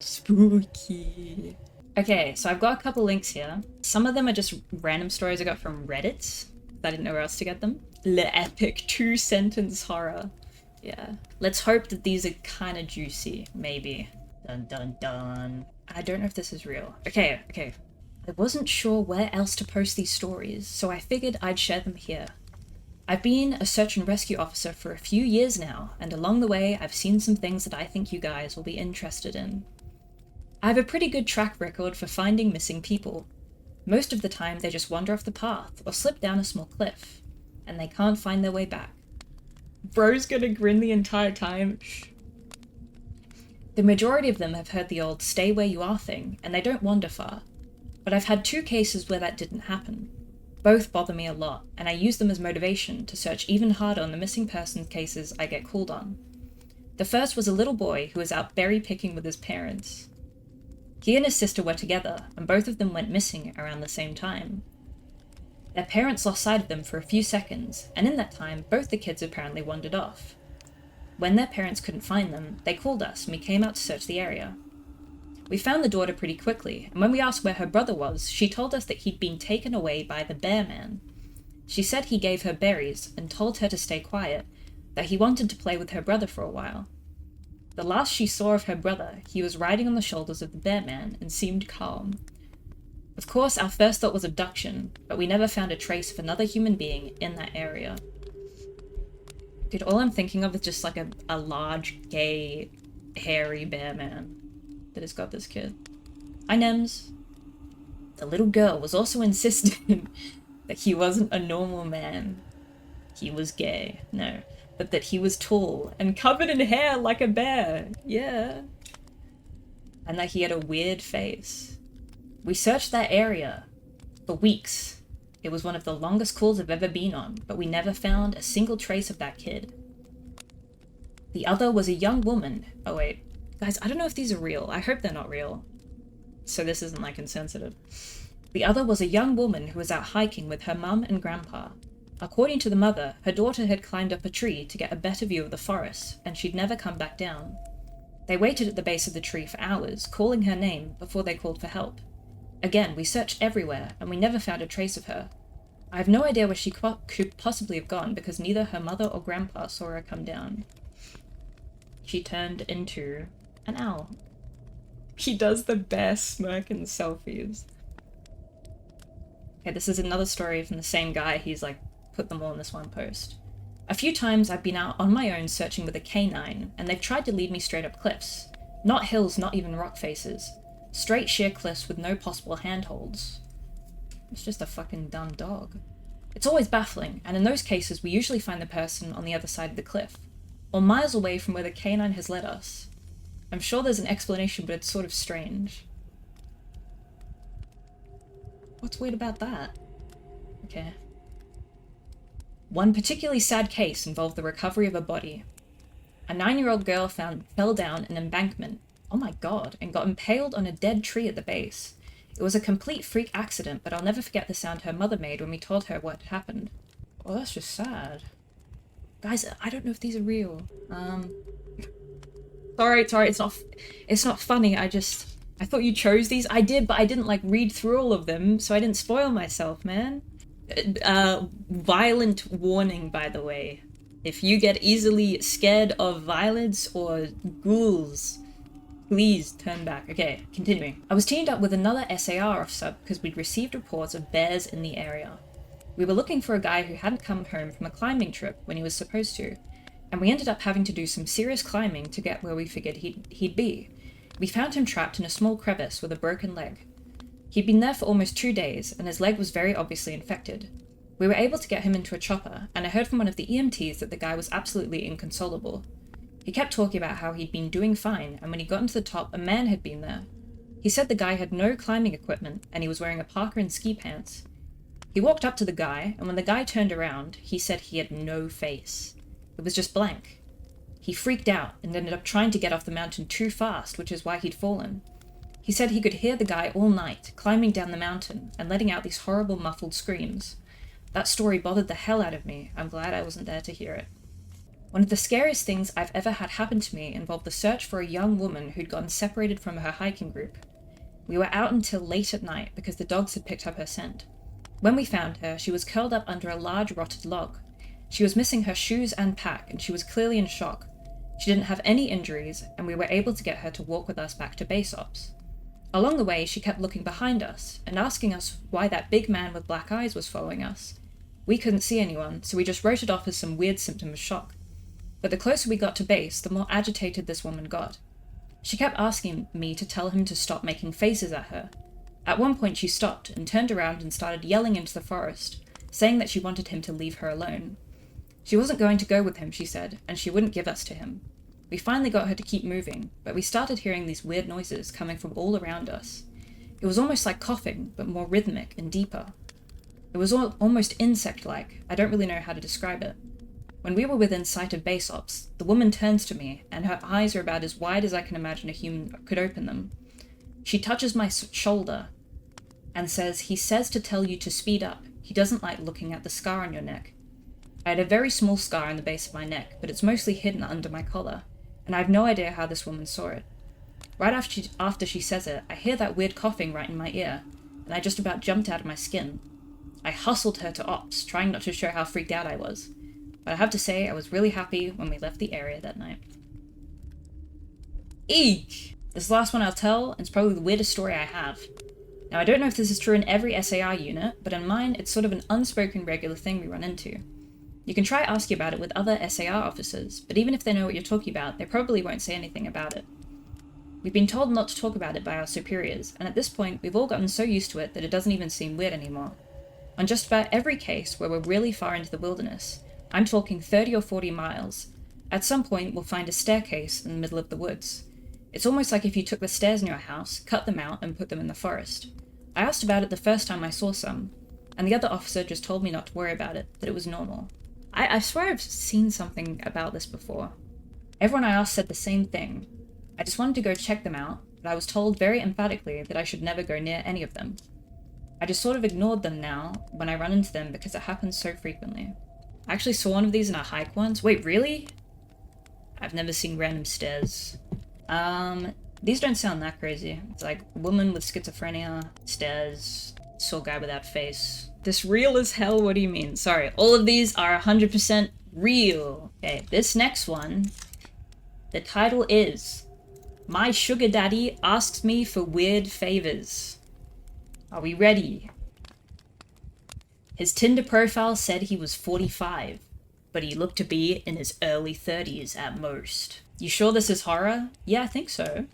Spooky. Okay, so I've got a couple links here. Some of them are just random stories I got from Reddit. I didn't know where else to get them. Le epic 2-sentence horror. Yeah. Let's hope that these are kind of juicy, maybe. Dun dun dun. I don't know if this is real. Okay. I wasn't sure where else to post these stories, so I figured I'd share them here. I've been a search and rescue officer for a few years now, and along the way I've seen some things that I think you guys will be interested in. I have a pretty good track record for finding missing people. Most of the time they just wander off the path or slip down a small cliff, and they can't find their way back. Bro's gonna grin the entire time. Shh. The majority of them have heard the old stay where you are thing, and they don't wander far. But I've had 2 cases where that didn't happen. Both bother me a lot, and I use them as motivation to search even harder on the missing persons cases I get called on. The first was a little boy who was out berry picking with his parents. He and his sister were together, and both of them went missing around the same time. Their parents lost sight of them for a few seconds, and in that time, both the kids apparently wandered off. When their parents couldn't find them, they called us and we came out to search the area. We found the daughter pretty quickly, and when we asked where her brother was, she told us that he'd been taken away by the bear man. She said he gave her berries and told her to stay quiet, that he wanted to play with her brother for a while. The last she saw of her brother, he was riding on the shoulders of the bear man and seemed calm. Of course, our first thought was abduction, but we never found a trace of another human being in that area. Dude, all I'm thinking of is just like a large, gay, hairy bear man that has got this kid. Hi, Nems. The little girl was also insistent that he wasn't a normal man. He was gay. No. But that he was tall and covered in hair like a bear. Yeah. And that he had a weird face. We searched that area for weeks. It was one of the longest calls I've ever been on, but we never found a single trace of that kid. The other was a young woman. Oh wait. Guys, I don't know if these are real. I hope they're not real. So this isn't like insensitive. The other was a young woman who was out hiking with her mum and grandpa. According to the mother, her daughter had climbed up a tree to get a better view of the forest, and she'd never come back down. They waited at the base of the tree for hours, calling her name before they called for help. Again, we searched everywhere, and we never found a trace of her. I have no idea where she could possibly have gone, because neither her mother or grandpa saw her come down. She turned into an owl. He does the best smirk in selfies. Okay, this is another story from the same guy. He's like put them all in this one post. A few times I've been out on my own searching with a canine, and they've tried to lead me straight up cliffs. Not hills, not even rock faces. Straight sheer cliffs with no possible handholds. It's just a fucking dumb dog. It's always baffling, and in those cases we usually find the person on the other side of the cliff, or miles away from where the canine has led us. I'm sure there's an explanation, but it's sort of strange. What's weird about that? Okay. One particularly sad case involved the recovery of a body. A 9-year-old girl fell down an embankment, oh my god, and got impaled on a dead tree at the base. It was a complete freak accident, but I'll never forget the sound her mother made when we told her what had happened. Oh, that's just sad. Guys, I don't know if these are real. Sorry, it's not funny, I thought you chose these. I did, but I didn't like read through all of them, so I didn't spoil myself, man. Violent warning, by the way. If you get easily scared of violence or ghouls, please turn back. Okay, continuing. I was teamed up with another SAR officer because we'd received reports of bears in the area. We were looking for a guy who hadn't come home from a climbing trip when he was supposed to, and we ended up having to do some serious climbing to get where we figured he'd be. We found him trapped in a small crevice with a broken leg. He'd been there for almost 2 days, and his leg was very obviously infected. We were able to get him into a chopper, and I heard from one of the EMTs that the guy was absolutely inconsolable. He kept talking about how he'd been doing fine, and when he got into the top, a man had been there. He said the guy had no climbing equipment, and he was wearing a parka and ski pants. He walked up to the guy, and when the guy turned around, he said he had no face. It was just blank. He freaked out and ended up trying to get off the mountain too fast, which is why he'd fallen. He said he could hear the guy all night, climbing down the mountain and letting out these horrible muffled screams. That story bothered the hell out of me. I'm glad I wasn't there to hear it. One of the scariest things I've ever had happen to me involved the search for a young woman who'd gotten separated from her hiking group. We were out until late at night because the dogs had picked up her scent. When we found her, she was curled up under a large rotted log. She was missing her shoes and pack, and she was clearly in shock. She didn't have any injuries, and we were able to get her to walk with us back to base ops. Along the way, she kept looking behind us and asking us why that big man with black eyes was following us. We couldn't see anyone, so we just wrote it off as some weird symptom of shock. But the closer we got to base, the more agitated this woman got. She kept asking me to tell him to stop making faces at her. At one point she stopped and turned around and started yelling into the forest, saying that she wanted him to leave her alone. She wasn't going to go with him, she said, and she wouldn't give us to him. We finally got her to keep moving, but we started hearing these weird noises coming from all around us. It was almost like coughing, but more rhythmic and deeper. It was almost insect-like. I don't really know how to describe it. When we were within sight of base ops, the woman turns to me, and her eyes are about as wide as I can imagine a human could open them. She touches my shoulder and says, "He says to tell you to speed up. He doesn't like looking at the scar on your neck." I had a very small scar on the base of my neck, but it's mostly hidden under my collar, and I have no idea how this woman saw it. Right after she says it, I hear that weird coughing right in my ear, and I just about jumped out of my skin. I hustled her to ops, trying not to show how freaked out I was. But I have to say, I was really happy when we left the area that night. Eek! This is the last one I'll tell, and it's probably the weirdest story I have. Now, I don't know if this is true in every SAR unit, but in mine, it's sort of an unspoken regular thing we run into. You can try asking about it with other SAR officers, but even if they know what you're talking about, they probably won't say anything about it. We've been told not to talk about it by our superiors, and at this point, we've all gotten so used to it that it doesn't even seem weird anymore. On just about every case where we're really far into the wilderness, I'm talking 30 or 40 miles, at some point we'll find a staircase in the middle of the woods. It's almost like if you took the stairs in your house, cut them out, and put them in the forest. I asked about it the first time I saw some, and the other officer just told me not to worry about it, that it was normal. I swear I've seen something about this before. Everyone I asked said the same thing. I just wanted to go check them out, but I was told very emphatically that I should never go near any of them. I just sort of ignored them now when I run into them because it happens so frequently. I actually saw one of these in a hike once. Wait, really? I've never seen random stairs. These don't sound that crazy. It's like woman with schizophrenia, stairs, saw guy without face. This real as hell, what do you mean? Sorry, all of these are 100% real. Okay, this next one, the title is My Sugar Daddy Asks Me for Weird Favors. Are we ready? His Tinder profile said he was 45, but he looked to be in his early 30s at most. You sure this is horror? Yeah, I think so.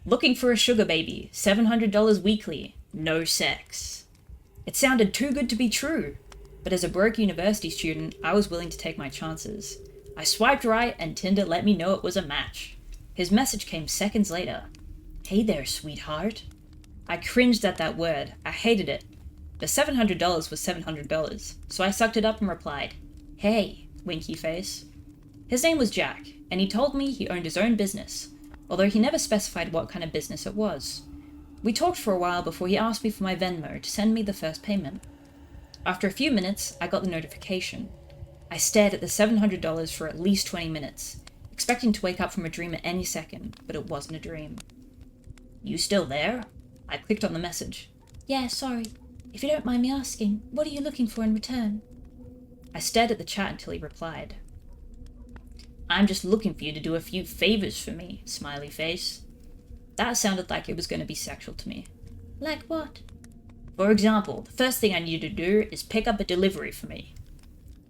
Looking for a sugar baby, $700 weekly, no sex. It sounded too good to be true, but as a broke university student, I was willing to take my chances. I swiped right and Tinder let me know it was a match. His message came seconds later. Hey there, sweetheart. I cringed at that word. I hated it. The $700 was $700, so I sucked it up and replied, Hey, winky face. His name was Jack, and he told me he owned his own business, although he never specified what kind of business it was. We talked for a while before he asked me for my Venmo to send me the first payment. After a few minutes, I got the notification. I stared at the $700 for at least 20 minutes, expecting to wake up from a dream at any second, but it wasn't a dream. You still there? I clicked on the message. Yeah, sorry. If you don't mind me asking, what are you looking for in return? I stared at the chat until he replied. I'm just looking for you to do a few favors for me, smiley face. That sounded like it was going to be sexual to me. Like what? For example, the first thing I need you to do is pick up a delivery for me.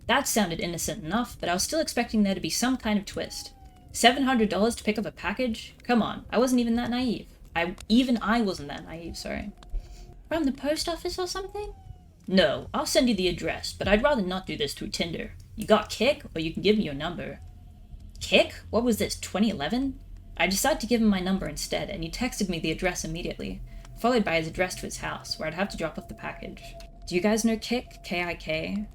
That sounded innocent enough, but I was still expecting there to be some kind of twist. $700 to pick up a package? Come on, I wasn't even that naive. I wasn't that naive, sorry. From the post office or something? No, I'll send you the address, but I'd rather not do this through Tinder. You got Kick, or you can give me your number. Kick? What was this, 2011? I decided to give him my number instead, and he texted me the address immediately, followed by his address to his house, where I'd have to drop off the package. Do you guys know Kick? K-I-K?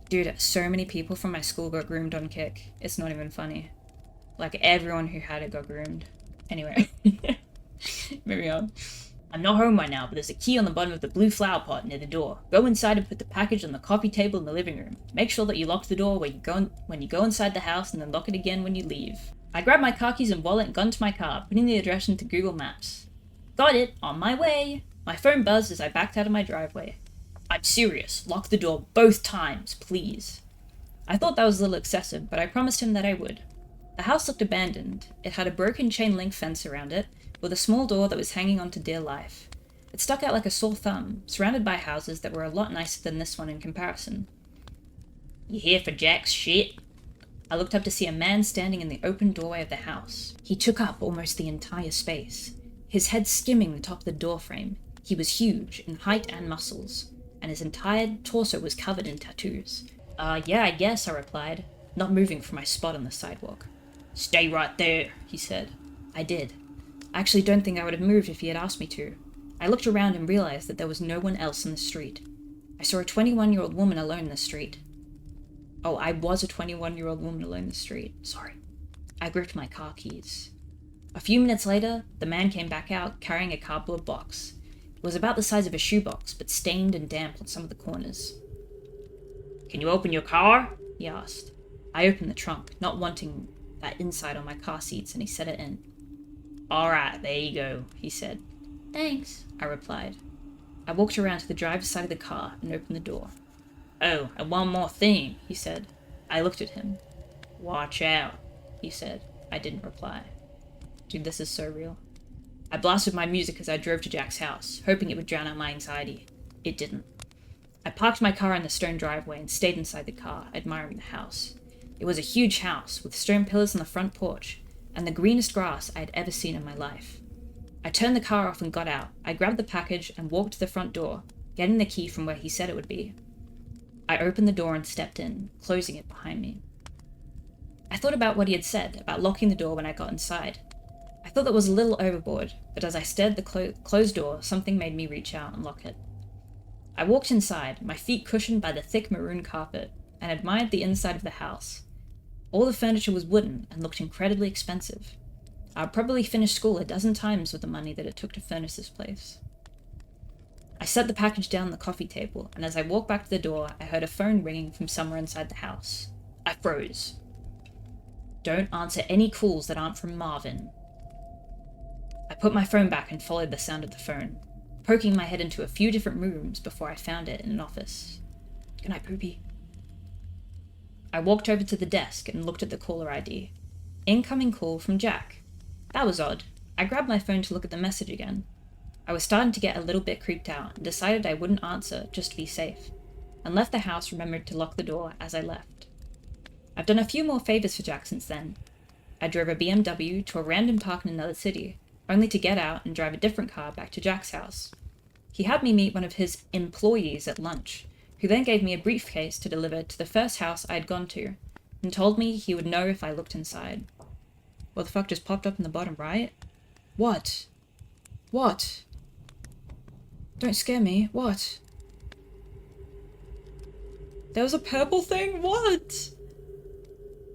Dude, so many people from my school got groomed on Kick. It's not even funny. Like, everyone who had it got groomed. Anyway. Moving on. I'm not home right now, but there's a key on the bottom of the blue flower pot near the door. Go inside and put the package on the coffee table in the living room. Make sure that you lock the door when you go inside the house, and then lock it again when you leave. I grabbed my car keys and wallet and got into my car, putting the address into Google Maps. Got it, on my way. My phone buzzed as I backed out of my driveway. I'm serious. Lock the door both times, please. I thought that was a little excessive, but I promised him that I would. The house looked abandoned. It had a broken chain link fence around it, with a small door that was hanging on to dear life. It stuck out like a sore thumb, surrounded by houses that were a lot nicer than this one in comparison. You here for Jack's shit? I looked up to see a man standing in the open doorway of the house. He took up almost the entire space, his head skimming the top of the doorframe. He was huge in height and muscles, and his entire torso was covered in tattoos. Yeah, I guess, I replied, not moving from my spot on the sidewalk. Stay right there, he said. I did. I actually don't think I would have moved if he had asked me to. I looked around and realized that there was no one else in the street. I saw a 21-year-old woman alone in the street. Oh, I was a 21-year-old woman alone in the street. Sorry. I gripped my car keys. A few minutes later, the man came back out carrying a cardboard box. It was about the size of a shoebox, but stained and damp on some of the corners. Can you open your car? He asked. I opened the trunk, not wanting that inside on my car seats, and he set it in. Alright, there you go, he said. Thanks, I replied. I walked around to the driver's side of the car and opened the door. Oh, and one more thing, he said. I looked at him. Watch out, he said. I didn't reply. Dude, this is so real. I blasted my music as I drove to Jack's house, hoping it would drown out my anxiety. It didn't. I parked my car in the stone driveway and stayed inside the car, admiring the house. It was a huge house, with stone pillars on the front porch, and the greenest grass I had ever seen in my life. I turned the car off and got out. I grabbed the package and walked to the front door, getting the key from where he said it would be. I opened the door and stepped in, closing it behind me. I thought about what he had said, about locking the door when I got inside. I thought that was a little overboard, but as I stared at the closed door, something made me reach out and lock it. I walked inside, my feet cushioned by the thick maroon carpet, and admired the inside of the house. All the furniture was wooden and looked incredibly expensive. I would probably finish school a dozen times with the money that it took to furnish this place. I set the package down on the coffee table, and as I walked back to the door, I heard a phone ringing from somewhere inside the house. I froze. Don't answer any calls that aren't from Marvin. I put my phone back and followed the sound of the phone, poking my head into a few different rooms before I found it in an office. Good night, Poopy. I walked over to the desk and looked at the caller ID. Incoming call from Jack. That was odd. I grabbed my phone to look at the message again. I was starting to get a little bit creeped out and decided I wouldn't answer just to be safe, and left the house, remembered to lock the door as I left. I've done a few more favors for Jack since then. I drove a BMW to a random park in another city, only to get out and drive a different car back to Jack's house. He had me meet one of his employees at lunch, who then gave me a briefcase to deliver to the first house I had gone to, and told me he would know if I looked inside. What the fuck just popped up in the bottom right? What? What? Don't scare me. What? There was a purple thing? What?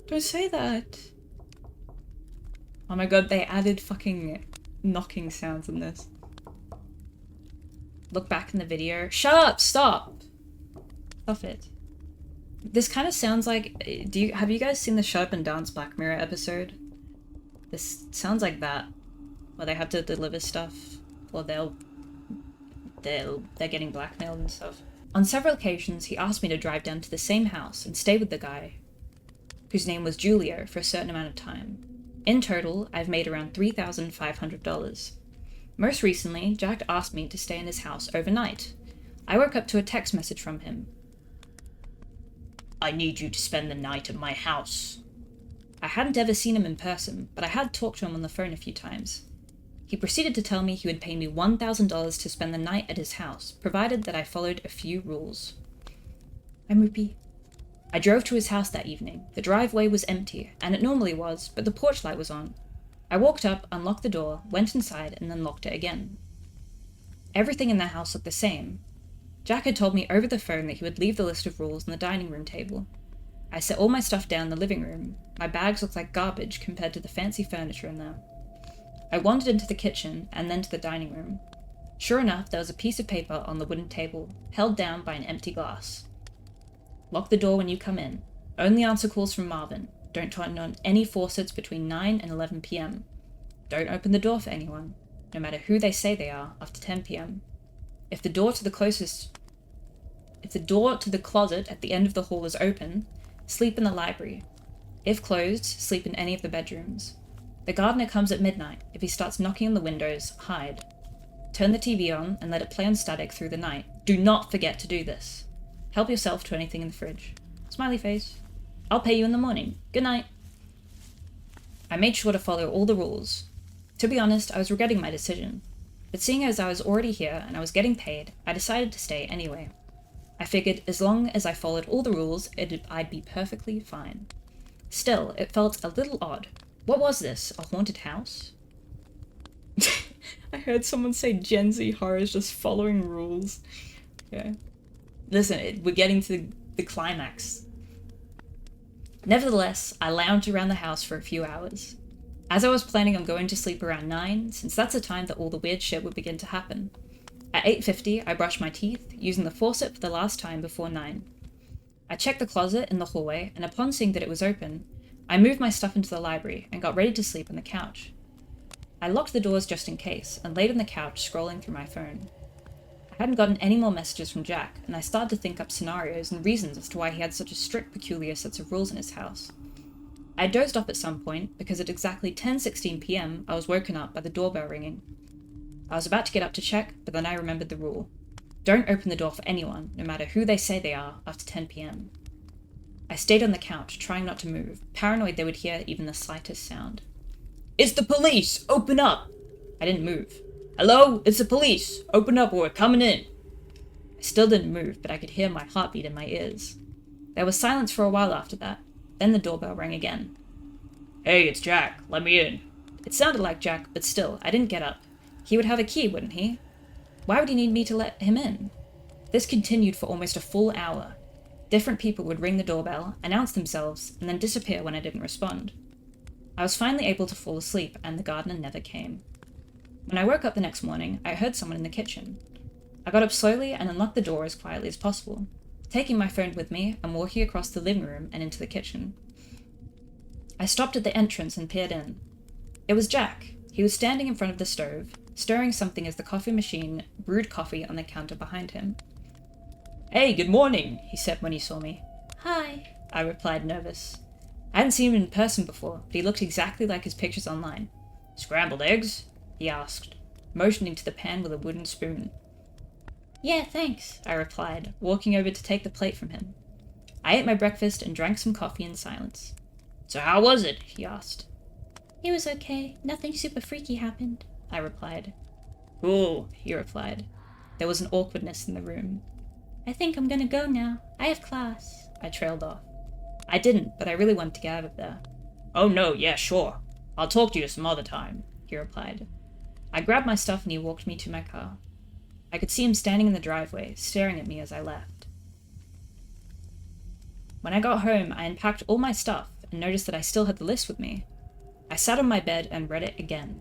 Don't say that. Oh my god, they added fucking knocking sounds in this. Look back in the video. Shut up! Stop! Stop it. This kind of sounds like... have you guys seen the Shut Up and Dance Black Mirror episode? This sounds like that. Where they have to deliver stuff. Or they're getting blackmailed and stuff. On several occasions, he asked me to drive down to the same house and stay with the guy, whose name was Julio, for a certain amount of time. In total, I've made around $3,500. Most recently, Jack asked me to stay in his house overnight. I woke up to a text message from him. I need you to spend the night at my house. I hadn't ever seen him in person, but I had talked to him on the phone a few times. He proceeded to tell me he would pay me $1,000 to spend the night at his house, provided that I followed a few rules. I'm Rupi. I drove to his house that evening. The driveway was empty, and it normally was, but the porch light was on. I walked up, unlocked the door, went inside, and then locked it again. Everything in the house looked the same. Jack had told me over the phone that he would leave the list of rules on the dining room table. I set all my stuff down in the living room. My bags looked like garbage compared to the fancy furniture in there. I wandered into the kitchen, and then to the dining room. Sure enough, there was a piece of paper on the wooden table, held down by an empty glass. Lock the door when you come in. Only answer calls from Marvin. Don't turn on any faucets between 9 and 11 p.m. Don't open the door for anyone, no matter who they say they are, after 10 p.m. If the door to the closet at the end of the hall is open, sleep in the library. If closed, sleep in any of the bedrooms. The gardener comes at midnight. If he starts knocking on the windows, hide. Turn the TV on and let it play on static through the night. Do not forget to do this. Help yourself to anything in the fridge. Smiley face. I'll pay you in the morning. Good night. I made sure to follow all the rules. To be honest, I was regretting my decision. But seeing as I was already here and I was getting paid, I decided to stay anyway. I figured as long as I followed all the rules, I'd be perfectly fine. Still, it felt a little odd. What was this? A haunted house? I heard someone say Gen Z horror is just following rules. Yeah. Listen, we're getting to the climax. Nevertheless, I lounged around the house for a few hours. As I was planning on going to sleep around 9, since that's the time that all the weird shit would begin to happen. At 8:50, I brushed my teeth, using the faucet for the last time before 9. I checked the closet in the hallway, and upon seeing that it was open, I moved my stuff into the library and got ready to sleep on the couch. I locked the doors just in case, and laid on the couch scrolling through my phone. I hadn't gotten any more messages from Jack, and I started to think up scenarios and reasons as to why he had such a strict, peculiar sets of rules in his house. I dozed off at some point, because at exactly 10:16 p.m. I was woken up by the doorbell ringing. I was about to get up to check, but then I remembered the rule. Don't open the door for anyone, no matter who they say they are, after 10 p.m. I stayed on the couch, trying not to move, paranoid they would hear even the slightest sound. It's the police! Open up! I didn't move. Hello? It's the police! Open up or we're coming in! I still didn't move, but I could hear my heartbeat in my ears. There was silence for a while after that. Then the doorbell rang again. Hey, it's Jack. Let me in. It sounded like Jack, but still, I didn't get up. He would have a key, wouldn't he? Why would he need me to let him in? This continued for almost a full hour. Different people would ring the doorbell, announce themselves, and then disappear when I didn't respond. I was finally able to fall asleep, and the gardener never came. When I woke up the next morning, I heard someone in the kitchen. I got up slowly and unlocked the door as quietly as possible, taking my phone with me and walking across the living room and into the kitchen. I stopped at the entrance and peered in. It was Jack. He was standing in front of the stove, stirring something as the coffee machine brewed coffee on the counter behind him. Hey, good morning, he said when he saw me. Hi, I replied, nervous. I hadn't seen him in person before, but he looked exactly like his pictures online. Scrambled eggs? He asked, motioning to the pan with a wooden spoon. Yeah, thanks, I replied, walking over to take the plate from him. I ate my breakfast and drank some coffee in silence. So how was it? He asked. It was okay. Nothing super freaky happened, I replied. Cool, he replied. There was an awkwardness in the room. I think I'm gonna go now. I have class, I trailed off. I didn't, but I really wanted to get out of there. Oh no, yeah, sure. I'll talk to you some other time, he replied. I grabbed my stuff and he walked me to my car. I could see him standing in the driveway, staring at me as I left. When I got home, I unpacked all my stuff and noticed that I still had the list with me. I sat on my bed and read it again.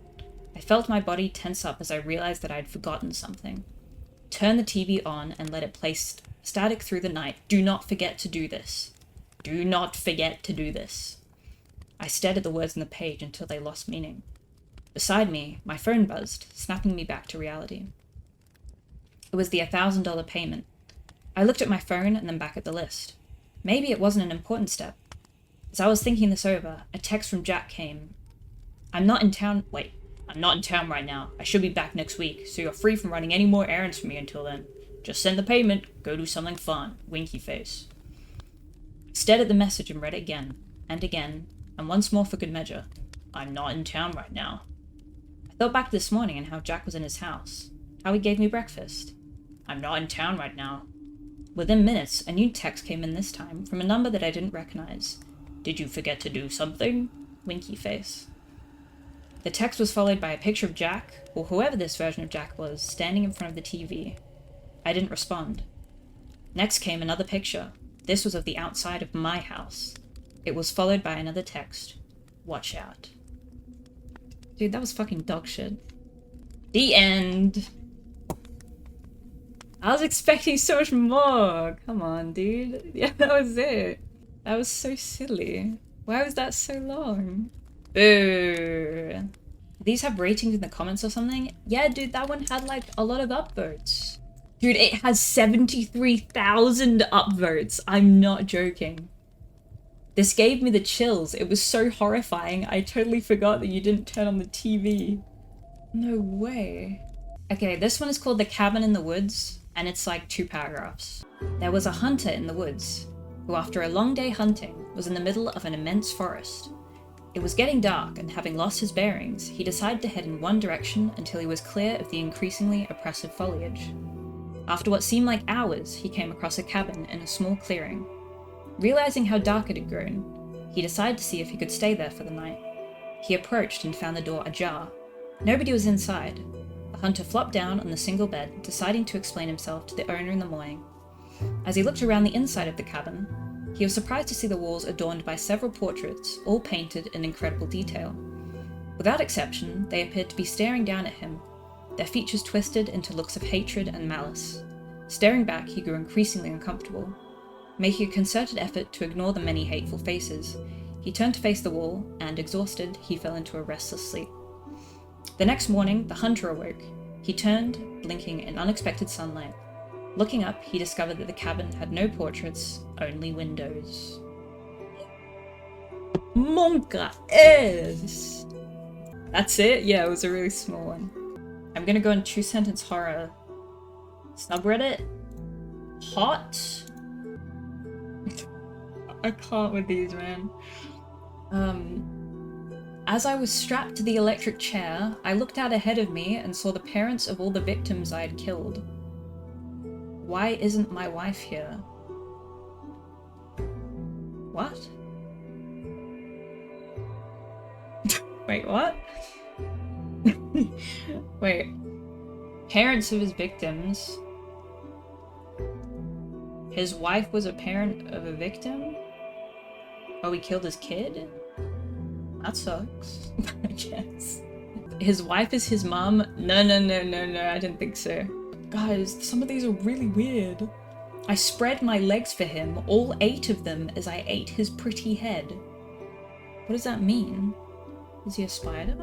I felt my body tense up as I realized that I had forgotten something. Turn the TV on and let it play static through the night. Do not forget to do this. Do not forget to do this. I stared at the words on the page until they lost meaning. Beside me, my phone buzzed, snapping me back to reality. It was the $1,000 payment. I looked at my phone and then back at the list. Maybe it wasn't an important step. As I was thinking this over, a text from Jack came. I'm not in town right now. I should be back next week, so you're free from running any more errands for me until then. Just send the payment, go do something fun. Winky face. I stared at the message and read it again, and once more for good measure. I'm not in town right now. I thought back to this morning and how Jack was in his house. How he gave me breakfast. I'm not in town right now. Within minutes, a new text came in this time, from a number that I didn't recognize. Did you forget to do something? Winky face. The text was followed by a picture of Jack, or whoever this version of Jack was, standing in front of the TV. I didn't respond. Next came another picture. This was of the outside of my house. It was followed by another text. Watch out. Dude, that was fucking dog shit. The end. I was expecting so much more. Come on, dude. Yeah, that was it. That was so silly. Why was that so long? Boo. These have ratings in the comments or something? Yeah, dude, that one had like a lot of upvotes. Dude, it has 73,000 upvotes. I'm not joking. This gave me the chills. It was so horrifying. I totally forgot that you didn't turn on the TV. No way. Okay, this one is called The Cabin in the Woods, and it's like 2 paragraphs. There was a hunter in the woods, who after a long day hunting, was in the middle of an immense forest. It was getting dark, and having lost his bearings, he decided to head in one direction until he was clear of the increasingly oppressive foliage. After what seemed like hours, he came across a cabin in a small clearing. Realizing how dark it had grown, he decided to see if he could stay there for the night. He approached and found the door ajar. Nobody was inside. The hunter flopped down on the single bed, deciding to explain himself to the owner in the morning. As he looked around the inside of the cabin, he was surprised to see the walls adorned by several portraits, all painted in incredible detail. Without exception, they appeared to be staring down at him, their features twisted into looks of hatred and malice. Staring back, he grew increasingly uncomfortable. Making a concerted effort to ignore the many hateful faces, he turned to face the wall, and, exhausted, he fell into a restless sleep. The next morning, the hunter awoke. He turned, blinking in unexpected sunlight. Looking up, he discovered that the cabin had no portraits, only windows. Monka es! That's it? Yeah, it was a really small one. I'm gonna go on 2-sentence horror. Subreddit? Hot? I can't with these, man. As I was strapped to the electric chair, I looked out ahead of me and saw the parents of all the victims I had killed. Why isn't my wife here? What? Wait, what? Wait. Parents of his victims. His wife was a parent of a victim? Oh, he killed his kid? That sucks, I guess. His wife is his mom? No, I didn't think so. Guys, some of these are really weird. I spread my legs for him, all 8 of them, as I ate his pretty head. What does that mean? Is he a spider?